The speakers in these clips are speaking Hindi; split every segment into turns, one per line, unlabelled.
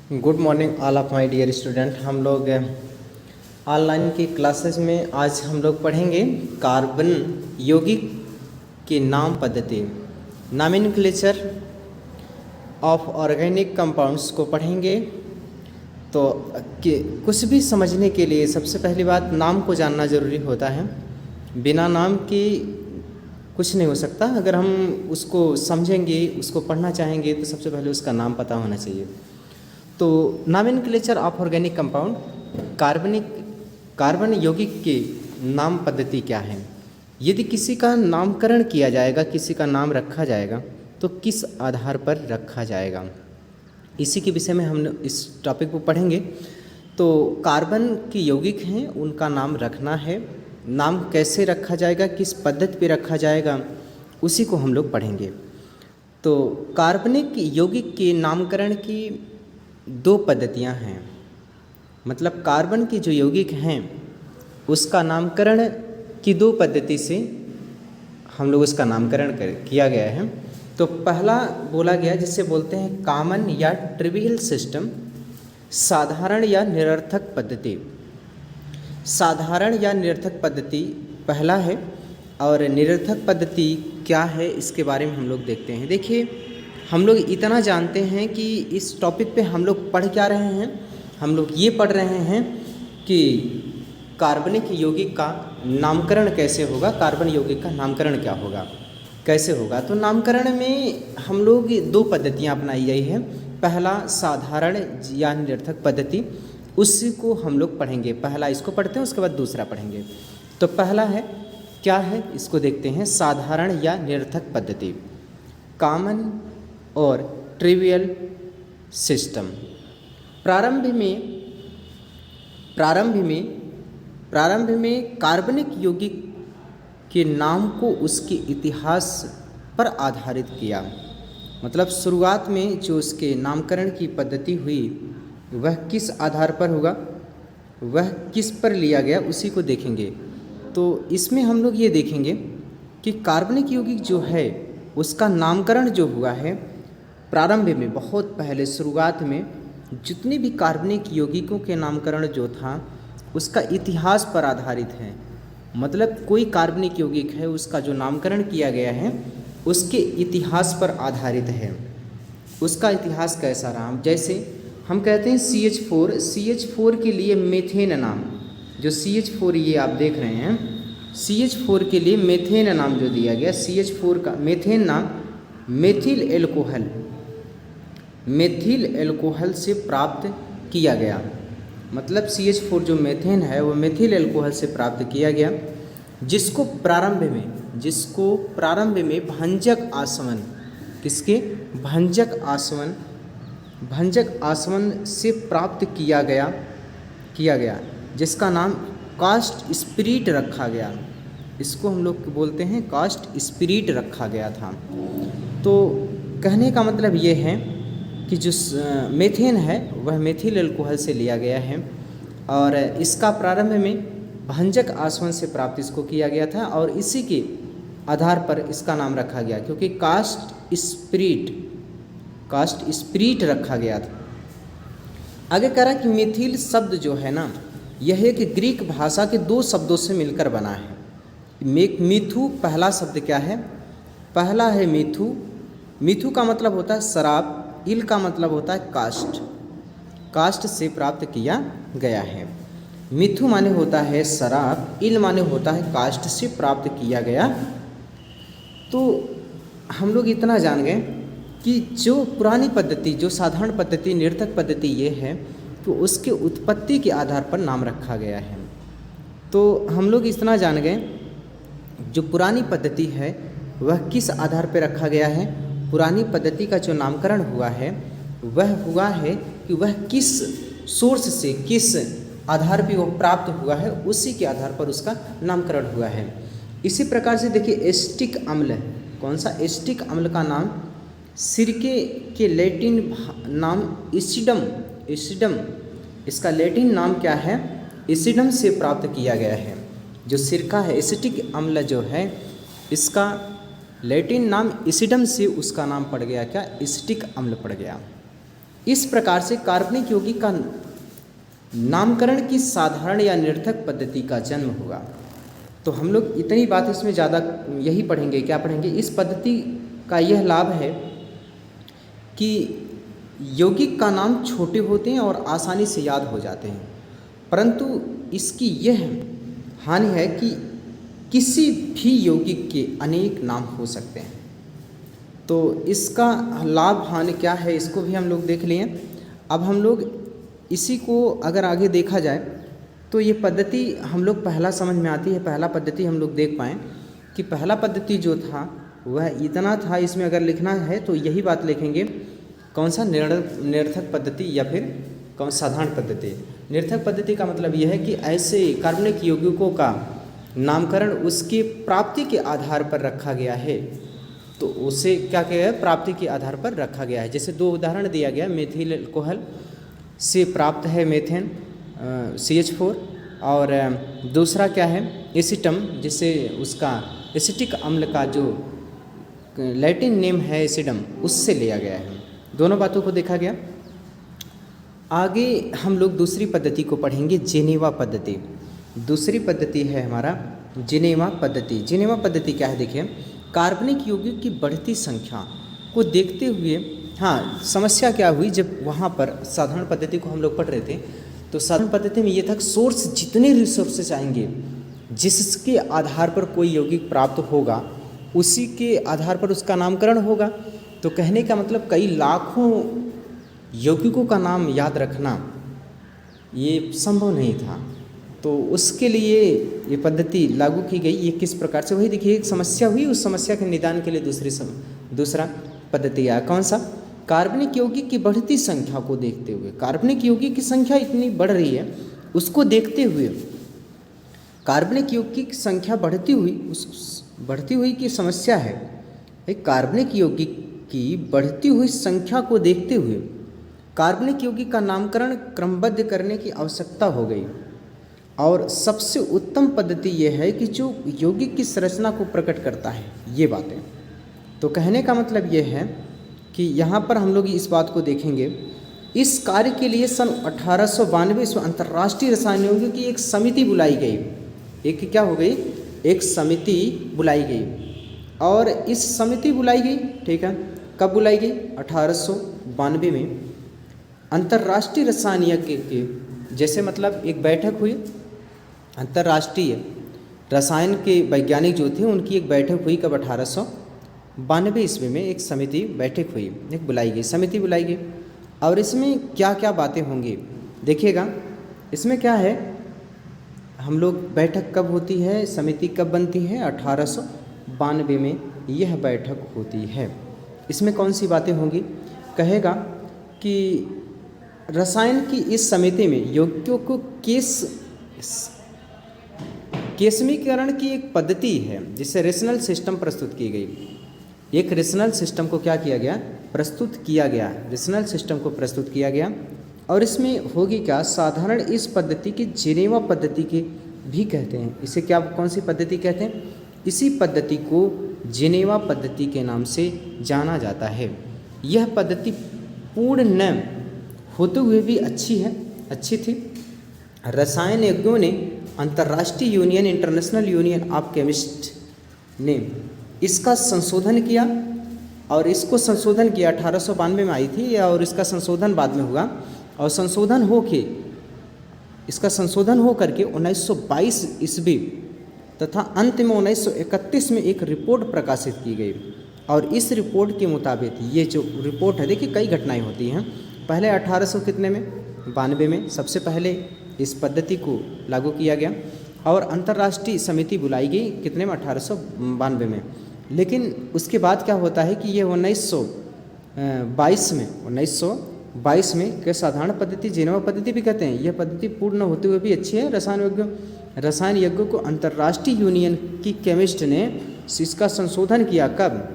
Good morning all of my dear student. हम लोग ऑनलाइन की क्लासेस में आज हम लोग पढ़ेंगे कार्बन यौगिक के नाम पद्धति, नॉमेनक्लेचर ऑफ ऑर्गेनिक कंपाउंड्स को पढ़ेंगे। तो कुछ भी समझने के लिए सबसे पहली बात नाम को जानना ज़रूरी होता है। बिना नाम के कुछ नहीं हो सकता। अगर हम उसको समझेंगे, उसको पढ़ना चाहेंगे तो सबसे पहले उसका नाम पता होना चाहिए। तो nomenclature of organic compound, carbon यौगिक के नाम पद्धति क्या है। यदि किसी का नामकरण किया जाएगा, किसी का नाम रखा जाएगा तो किस आधार पर रखा जाएगा, इसी के विषय में हम इस टॉपिक को पढ़ेंगे। तो कार्बन के यौगिक हैं, उनका नाम रखना है। नाम कैसे रखा जाएगा, किस पद्धति पे रखा जाएगा, उसी को हम लोग पढ़ेंगे। तो कार्बनिक यौगिक के नामकरण की दो पद्धतियां हैं। मतलब कार्बन के जो यौगिक हैं उसका नामकरण की दो पद्धति से हम लोग उसका नामकरण किया गया है। तो पहला बोला गया जिसे बोलते हैं कॉमन या ट्रिवियल सिस्टम, साधारण या निरर्थक पद्धति। साधारण या निरर्थक पद्धति पहला है, और निरर्थक पद्धति क्या है इसके बारे में हम लोग देखते हैं। देखिए, हम लोग इतना जानते हैं कि इस टॉपिक पे हम लोग पढ़ क्या रहे हैं। हम लोग ये पढ़ रहे हैं कि कार्बनिक यौगिक का नामकरण कैसे होगा, कार्बन यौगिक का नामकरण क्या होगा, कैसे होगा। तो नामकरण में हम लोग दो पद्धतियाँ अपनाई गई है। पहला साधारण या निरर्थक पद्धति, उसी को हम लोग पढ़ेंगे। पहला इसको पढ़ते हैं, उसके बाद दूसरा पढ़ेंगे। तो पहला है क्या है, इसको देखते हैं। साधारण या निरर्थक पद्धति, कॉमन और ट्रिवियल सिस्टम। प्रारंभ में कार्बनिक यौगिक के नाम को उसके इतिहास पर आधारित किया। मतलब शुरुआत में जो उसके नामकरण की पद्धति हुई वह किस आधार पर होगा, वह किस पर लिया गया, उसी को देखेंगे। तो इसमें हम लोग ये देखेंगे कि कार्बनिक यौगिक जो है उसका नामकरण जो हुआ है प्रारंभ में, बहुत पहले शुरुआत में जितने भी कार्बनिक यौगिकों के नामकरण जो था उसका इतिहास पर आधारित है। मतलब कोई कार्बनिक यौगिक है, उसका जो नामकरण किया गया है उसके इतिहास पर आधारित है। उसका इतिहास कैसा रहा, जैसे हम कहते हैं CH4 के लिए मेथेन नाम, जो CH4 ये आप देख रहे हैं, CH4 के लिए मेथेन नाम जो दिया गया, CH4 का मेथेन नाम मेथिल एल्कोहल से प्राप्त किया गया। मतलब CH4 जो मेथेन है वो मेथिल एल्कोहल से प्राप्त किया गया, जिसको प्रारंभ में भंजक आसवन, किसके भंजक आसवन से प्राप्त किया गया, जिसका नाम कास्ट स्पिरिट रखा गया। इसको हम लोग बोलते हैं कास्ट स्पिरिट रखा गया था। तो कहने का मतलब ये है कि जो मेथेन है वह मेथिल एल्कोहल से लिया गया है, और इसका प्रारंभ में भंजक आसवन से प्राप्त इसको किया गया था, और इसी के आधार पर इसका नाम रखा गया, क्योंकि कास्ट स्पिरिट रखा गया था। आगे कह रहा कि मिथिल शब्द जो है ना, यह एक ग्रीक भाषा के दो शब्दों से मिलकर बना है। मिथु पहला शब्द क्या है, पहला है मिथु का मतलब होता है शराब, इल का मतलब होता है कास्ट से प्राप्त किया गया है। मिथु माने होता है शराब, इल माने होता है कास्ट से प्राप्त किया गया। तो हम लोग इतना जान गए कि जो पुरानी पद्धति, जो साधारण पद्धति, निरर्थक पद्धति ये है तो उसके उत्पत्ति के आधार पर नाम रखा गया है। तो हम लोग इतना जान गए जो पुरानी पद्धति है वह किस आधार पर रखा गया है। पुरानी पद्धति का जो नामकरण हुआ है वह हुआ है कि वह किस सोर्स से, किस आधार पर वह प्राप्त हुआ है, उसी के आधार पर उसका नामकरण हुआ है। इसी प्रकार से देखिए एस्टिक अम्ल, कौन सा, एस्टिक अम्ल का नाम सिरके के लैटिन नाम एसिडम, इसका लैटिन नाम क्या है, एसिडम से प्राप्त किया गया है। जो सिरका है, एसिटिक अम्ल जो है, इसका लैटिन नाम एसिडम से उसका नाम पड़ गया क्या, एसिटिक अम्ल पड़ गया। इस प्रकार से काल्पनिक यौगिक का नामकरण की साधारण या निरर्थक पद्धति का जन्म हुआ। तो हम लोग इतनी बात इसमें ज़्यादा यही पढ़ेंगे, क्या पढ़ेंगे, इस पद्धति का यह लाभ है कि यौगिक का नाम छोटे होते हैं और आसानी से याद हो जाते हैं, परंतु इसकी यह हानि है कि किसी भी यौगिक के अनेक नाम हो सकते हैं। तो इसका लाभ हानि क्या है इसको भी हम लोग देख लिए। अब हम लोग इसी को अगर आगे देखा जाए तो ये पद्धति हम लोग पहला समझ में आती है। पहला पद्धति हम लोग देख पाएँ कि पहला पद्धति जो था वह इतना था, इसमें अगर लिखना है तो यही बात लिखेंगे, कौन सा, निरर्थक पद्धति या फिर कौन साधारण पद्धति। निरर्थक पद्धति का मतलब यह है कि ऐसे कार्बनिक यौगिकों का नामकरण उसके प्राप्ति के आधार पर रखा गया है। तो उसे क्या किया है, प्राप्ति के आधार पर रखा गया है। जैसे दो उदाहरण दिया गया, मेथिल अल्कोहल से प्राप्त है मेथेन CH4, और दूसरा क्या है, एसिटम, जिससे उसका एसिटिक अम्ल का जो लैटिन नेम है एसिडम, उससे लिया गया है। दोनों बातों को देखा गया। आगे हम लोग दूसरी पद्धति को पढ़ेंगे, जेनेवा पद्धति। दूसरी पद्धति है हमारा जेनेवा पद्धति। जेनेवा पद्धति क्या है, देखिए, कार्बनिक यौगिक की बढ़ती संख्या को देखते हुए, हाँ, समस्या क्या हुई जब वहाँ पर साधारण पद्धति को हम लोग पढ़ रहे थे, तो साधारण पद्धति में ये था सोर्स, जितने रिसोर्सेज आएंगे जिसके आधार पर कोई यौगिक प्राप्त होगा उसी के आधार पर उसका नामकरण होगा। तो कहने का मतलब कई लाखों यौगिकों का नाम याद रखना ये संभव नहीं था। तो उसके लिए ये पद्धति लागू की गई। ये किस प्रकार से, वही देखिए, एक समस्या हुई, उस समस्या के निदान के लिए दूसरा पद्धति आया। कौन सा, कार्बनिक यौगिक की बढ़ती संख्या को देखते हुए। कार्बनिक यौगिक की संख्या इतनी बढ़ रही है, उसको देखते हुए कार्बनिक यौगिक की संख्या बढ़ती हुई की समस्या है। एक कार्बनिक यौगिक की बढ़ती हुई संख्या को देखते हुए कार्बनिक यौगिक का नामकरण क्रमबद्ध करने की आवश्यकता हो गई। और सबसे उत्तम पद्धति यह है कि जो यौगिक की संरचना को प्रकट करता है, ये बातें। तो कहने का मतलब यह है कि यहाँ पर हम लोग इस बात को देखेंगे। इस कार्य के लिए सन 1892 ईस्वी अंतर्राष्ट्रीय रसायन यौगिक की एक समिति बुलाई गई। एक क्या हो गई, एक समिति बुलाई गई। और इस समिति बुलाई गई, ठीक है, कब बुलाई गई, 1892 में अंतर्राष्ट्रीय रसायन यज्ञ के, जैसे मतलब एक बैठक हुई, अंतर्राष्ट्रीय रसायन के वैज्ञानिक जो थे उनकी एक बैठक हुई। कब, 1892 ईस्वी में एक समिति बैठक हुई, एक बुलाई गई, समिति बुलाई गई। और इसमें क्या क्या बातें होंगी देखिएगा। इसमें क्या है, हम लोग, बैठक कब होती है, समिति कब बनती है, 1892 में यह बैठक होती है। इसमें कौन सी बातें होंगी, कहेगा कि रसायन की इस समिति में यौगिकों को केस्मीकरण की एक पद्धति है, जिससे रेशनल सिस्टम प्रस्तुत की गई। एक रेशनल सिस्टम को क्या किया गया, प्रस्तुत किया गया, रेशनल सिस्टम को प्रस्तुत किया गया। और इसमें होगी क्या, साधारण इस पद्धति की जेनेवा पद्धति के भी कहते हैं। इसे क्या, कौन सी पद्धति कहते हैं, इसी पद्धति को जेनेवा पद्धति के नाम से जाना जाता है। यह पद्धति पूर्ण न होते हुए भी अच्छी थी। रसायन यज्ञों ने अंतर्राष्ट्रीय union, international union of chemist ने इसका संशोधन किया। और इसको संशोधन किया 1892 में आई थी, और इसका संशोधन बाद में हुआ। और इसका संशोधन हो करके 1922 ईस्वी तथा अंत में 1931 में एक रिपोर्ट प्रकाशित की गई। और इस रिपोर्ट के मुताबिक, ये जो रिपोर्ट है, देखिए कई घटनाएं होती हैं। पहले 1892 में सबसे पहले इस पद्धति को लागू किया गया और अंतर्राष्ट्रीय समिति बुलाई गई, कितने में, 1892 में। लेकिन उसके बाद क्या होता है कि ये 1922 में के साधारण पद्धति, जेनेवा पद्धति भी कहते हैं, यह पद्धति पूर्ण होते हुए भी अच्छी है। रसायन यज्ञों को अंतर्राष्ट्रीय यूनियन की केमिस्ट ने इसका संशोधन किया। कब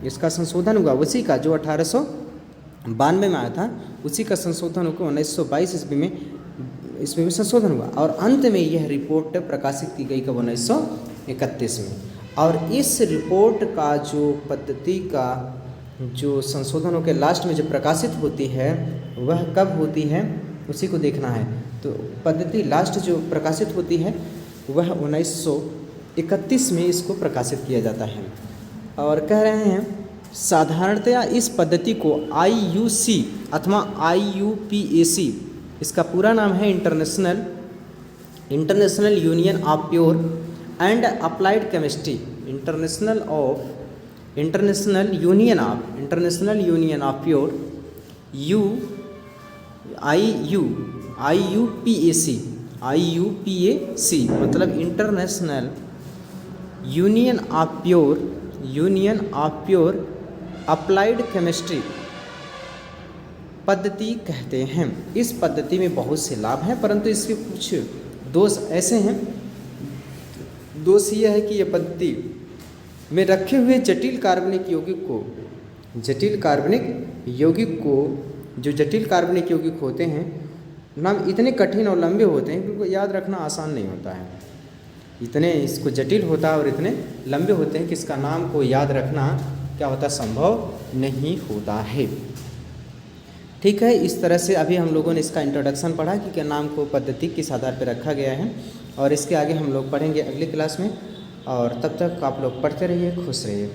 इसका संशोधन हुआ, उसी का जो 1892 में आया था, उसी का संशोधन होकर 1922 ईस्वी में संशोधन हुआ। और अंत में यह रिपोर्ट प्रकाशित की गई कब, 1931 में। और इस रिपोर्ट का जो पद्धति का जो संशोधनों के लास्ट में जो प्रकाशित होती है वह कब होती है उसी को देखना है। तो पद्धति लास्ट जो प्रकाशित होती है वह 1931 में इसको प्रकाशित किया जाता है। और कह रहे हैं साधारणतया इस पद्धति को IUC अथवा IUPAC, इसका पूरा नाम है international union of pure and applied chemistry, international union of pure IUPAC मतलब international union of pure applied chemistry पद्धति कहते हैं। इस पद्धति में बहुत से लाभ हैं, परंतु इसके कुछ दोष ऐसे हैं। दोष यह है कि यह पद्धति में रखे हुए जटिल कार्बनिक यौगिक होते हैं नाम इतने कठिन और लंबे होते हैं कि उनको याद रखना आसान नहीं होता है। इतने इसको जटिल होता है और इतने लंबे होते हैं कि इसका नाम को याद रखना क्या होता है, संभव नहीं होता है। ठीक है, इस तरह से अभी हम लोगों ने इसका इंट्रोडक्शन पढ़ा कि क्या नाम को पद्धति किस आधार पर रखा गया है, और इसके आगे हम लोग पढ़ेंगे अगली क्लास में। और तब तक आप लोग पढ़ते रहिए, खुश रहिए।